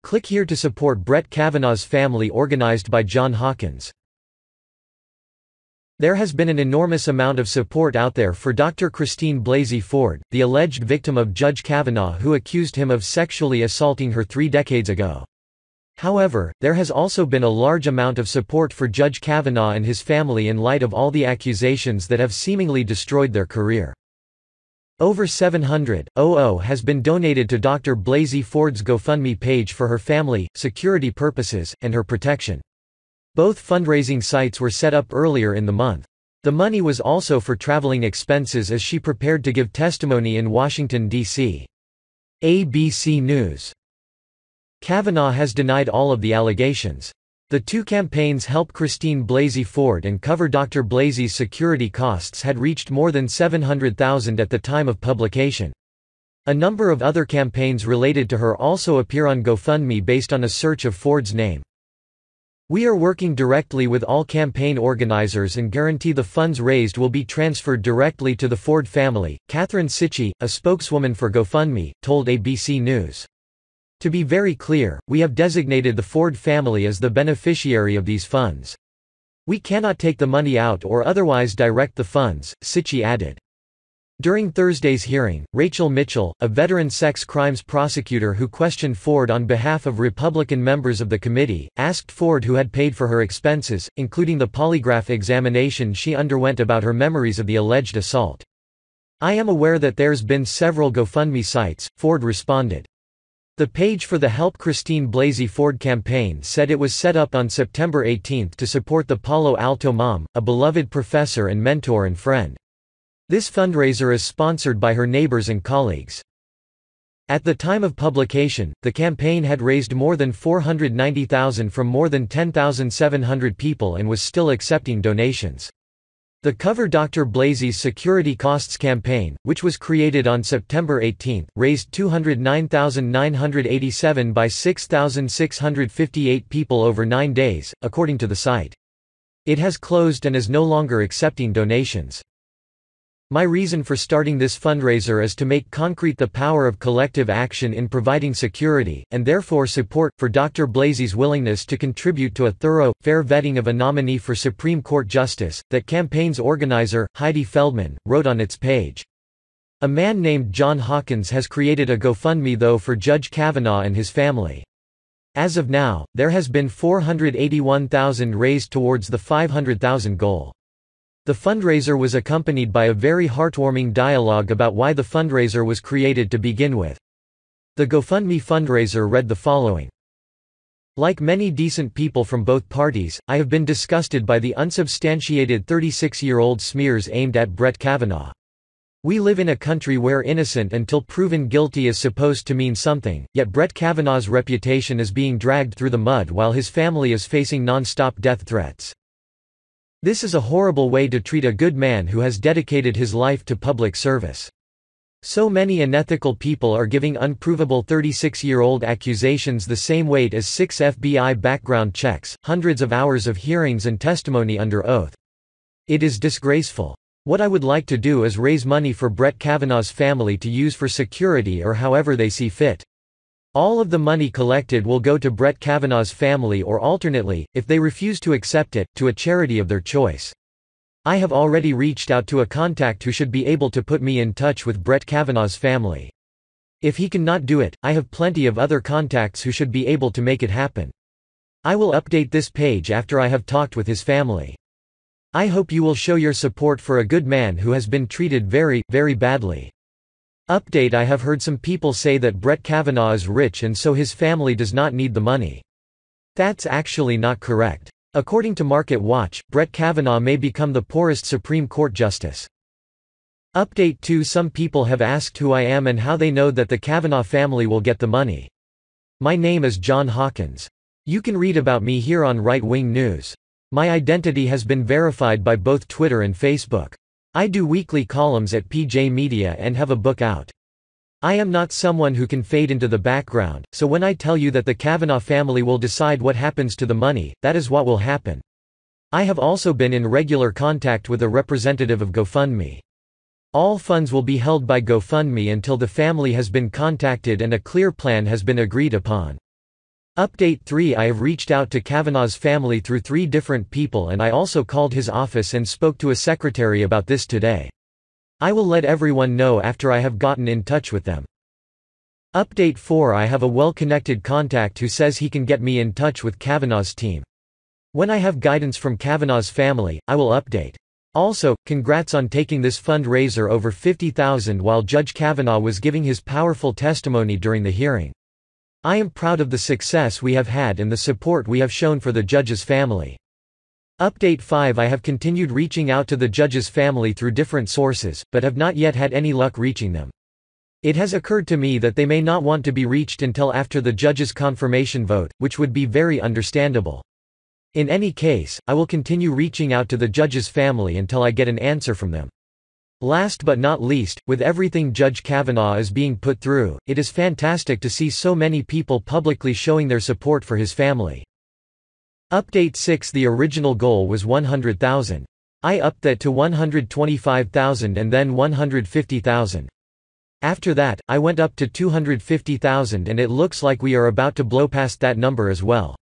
Click here to support Brett Kavanaugh's family, organized by John Hawkins. There has been an enormous amount of support out there for Dr. Christine Blasey Ford, the alleged victim of Judge Kavanaugh, who accused him of sexually assaulting her 3 decades ago. However, there has also been a large amount of support for Judge Kavanaugh and his family in light of all the accusations that have seemingly destroyed their career. Over $700,000 has been donated to Dr. Blasey Ford's GoFundMe page for her family, security purposes, and her protection. Both fundraising sites were set up earlier in the month. The money was also for traveling expenses as she prepared to give testimony in Washington, D.C. ABC News. Kavanaugh has denied all of the allegations. The 2 campaigns Help Christine Blasey Ford and Cover Dr. Blasey's security costs had reached more than $700,000 at the time of publication. A number of other campaigns related to her also appear on GoFundMe based on a search of Ford's name. We are working directly with all campaign organizers and guarantee the funds raised will be transferred directly to the Ford family, Katherine Cichy, a spokeswoman for GoFundMe, told ABC News. To be very clear, we have designated the Ford family as the beneficiary of these funds. We cannot take the money out or otherwise direct the funds, Cichy added. During Thursday's hearing, Rachel Mitchell, a veteran sex crimes prosecutor who questioned Ford on behalf of Republican members of the committee, asked Ford who had paid for her expenses, including the polygraph examination she underwent, about her memories of the alleged assault. "I am aware that there's been several GoFundMe sites," Ford responded. The page for the Help Christine Blasey Ford campaign said it was set up on September 18 to support the Palo Alto mom, a beloved professor and mentor and friend. This fundraiser is sponsored by her neighbors and colleagues. At the time of publication, the campaign had raised more than $490,000 from more than 10,700 people and was still accepting donations. The Cover Dr. Blasey's Security Costs campaign, which was created on September 18, raised $209,987 by 6,658 people over 9 days, according to the site. It has closed and is no longer accepting donations. My reason for starting this fundraiser is to make concrete the power of collective action in providing security, and therefore support, for Dr. Blasey's willingness to contribute to a thorough, fair vetting of a nominee for Supreme Court Justice, that campaign's organizer, Heidi Feldman, wrote on its page. A man named John Hawkins has created a GoFundMe though for Judge Kavanaugh and his family. As of now, there has been $481,000 raised towards the $500,000 goal. The fundraiser was accompanied by a very heartwarming dialogue about why the fundraiser was created to begin with. The GoFundMe fundraiser read the following. Like many decent people from both parties, I have been disgusted by the unsubstantiated 36-year-old smears aimed at Brett Kavanaugh. We live in a country where innocent until proven guilty is supposed to mean something, yet Brett Kavanaugh's reputation is being dragged through the mud while his family is facing non-stop death threats. This is a horrible way to treat a good man who has dedicated his life to public service. So many unethical people are giving unprovable 36-year-old accusations the same weight as 6 FBI background checks, hundreds of hours of hearings and testimony under oath. It is disgraceful. What I would like to do is raise money for Brett Kavanaugh's family to use for security or however they see fit. All of the money collected will go to Brett Kavanaugh's family or alternately, if they refuse to accept it, to a charity of their choice. I have already reached out to a contact who should be able to put me in touch with Brett Kavanaugh's family. If he cannot do it, I have plenty of other contacts who should be able to make it happen. I will update this page after I have talked with his family. I hope you will show your support for a good man who has been treated very, very badly. Update: I have heard some people say that Brett Kavanaugh is rich and so his family does not need the money. That's actually not correct. According to Market Watch, Brett Kavanaugh may become the poorest Supreme Court justice. Update 2: Some people have asked who I am and how they know that the Kavanaugh family will get the money. My name is John Hawkins. You can read about me here on Right Wing News. My identity has been verified by both Twitter and Facebook. I do weekly columns at PJ Media and have a book out. I am not someone who can fade into the background, so when I tell you that the Kavanaugh family will decide what happens to the money, that is what will happen. I have also been in regular contact with a representative of GoFundMe. All funds will be held by GoFundMe until the family has been contacted and a clear plan has been agreed upon. Update 3: I have reached out to Kavanaugh's family through 3 different people, and I also called his office and spoke to a secretary about this today. I will let everyone know after I have gotten in touch with them. Update 4: I have a well-connected contact who says he can get me in touch with Kavanaugh's team. When I have guidance from Kavanaugh's family, I will update. Also, congrats on taking this fundraiser over $50,000 while Judge Kavanaugh was giving his powerful testimony during the hearing. I am proud of the success we have had and the support we have shown for the judge's family. Update 5: I have continued reaching out to the judge's family through different sources, but have not yet had any luck reaching them. It has occurred to me that they may not want to be reached until after the judge's confirmation vote, which would be very understandable. In any case, I will continue reaching out to the judge's family until I get an answer from them. Last but not least, with everything Judge Kavanaugh is being put through, it is fantastic to see so many people publicly showing their support for his family. Update 6: the original goal was $100,000. I upped that to $125,000 and then $150,000. After that, I went up to $250,000, and it looks like we are about to blow past that number as well.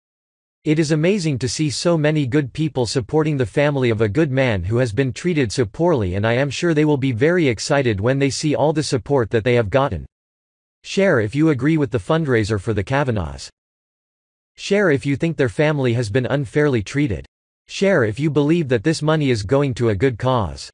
It is amazing to see so many good people supporting the family of a good man who has been treated so poorly, and I am sure they will be very excited when they see all the support that they have gotten. Share if you agree with the fundraiser for the Kavanaughs. Share if you think their family has been unfairly treated. Share if you believe that this money is going to a good cause.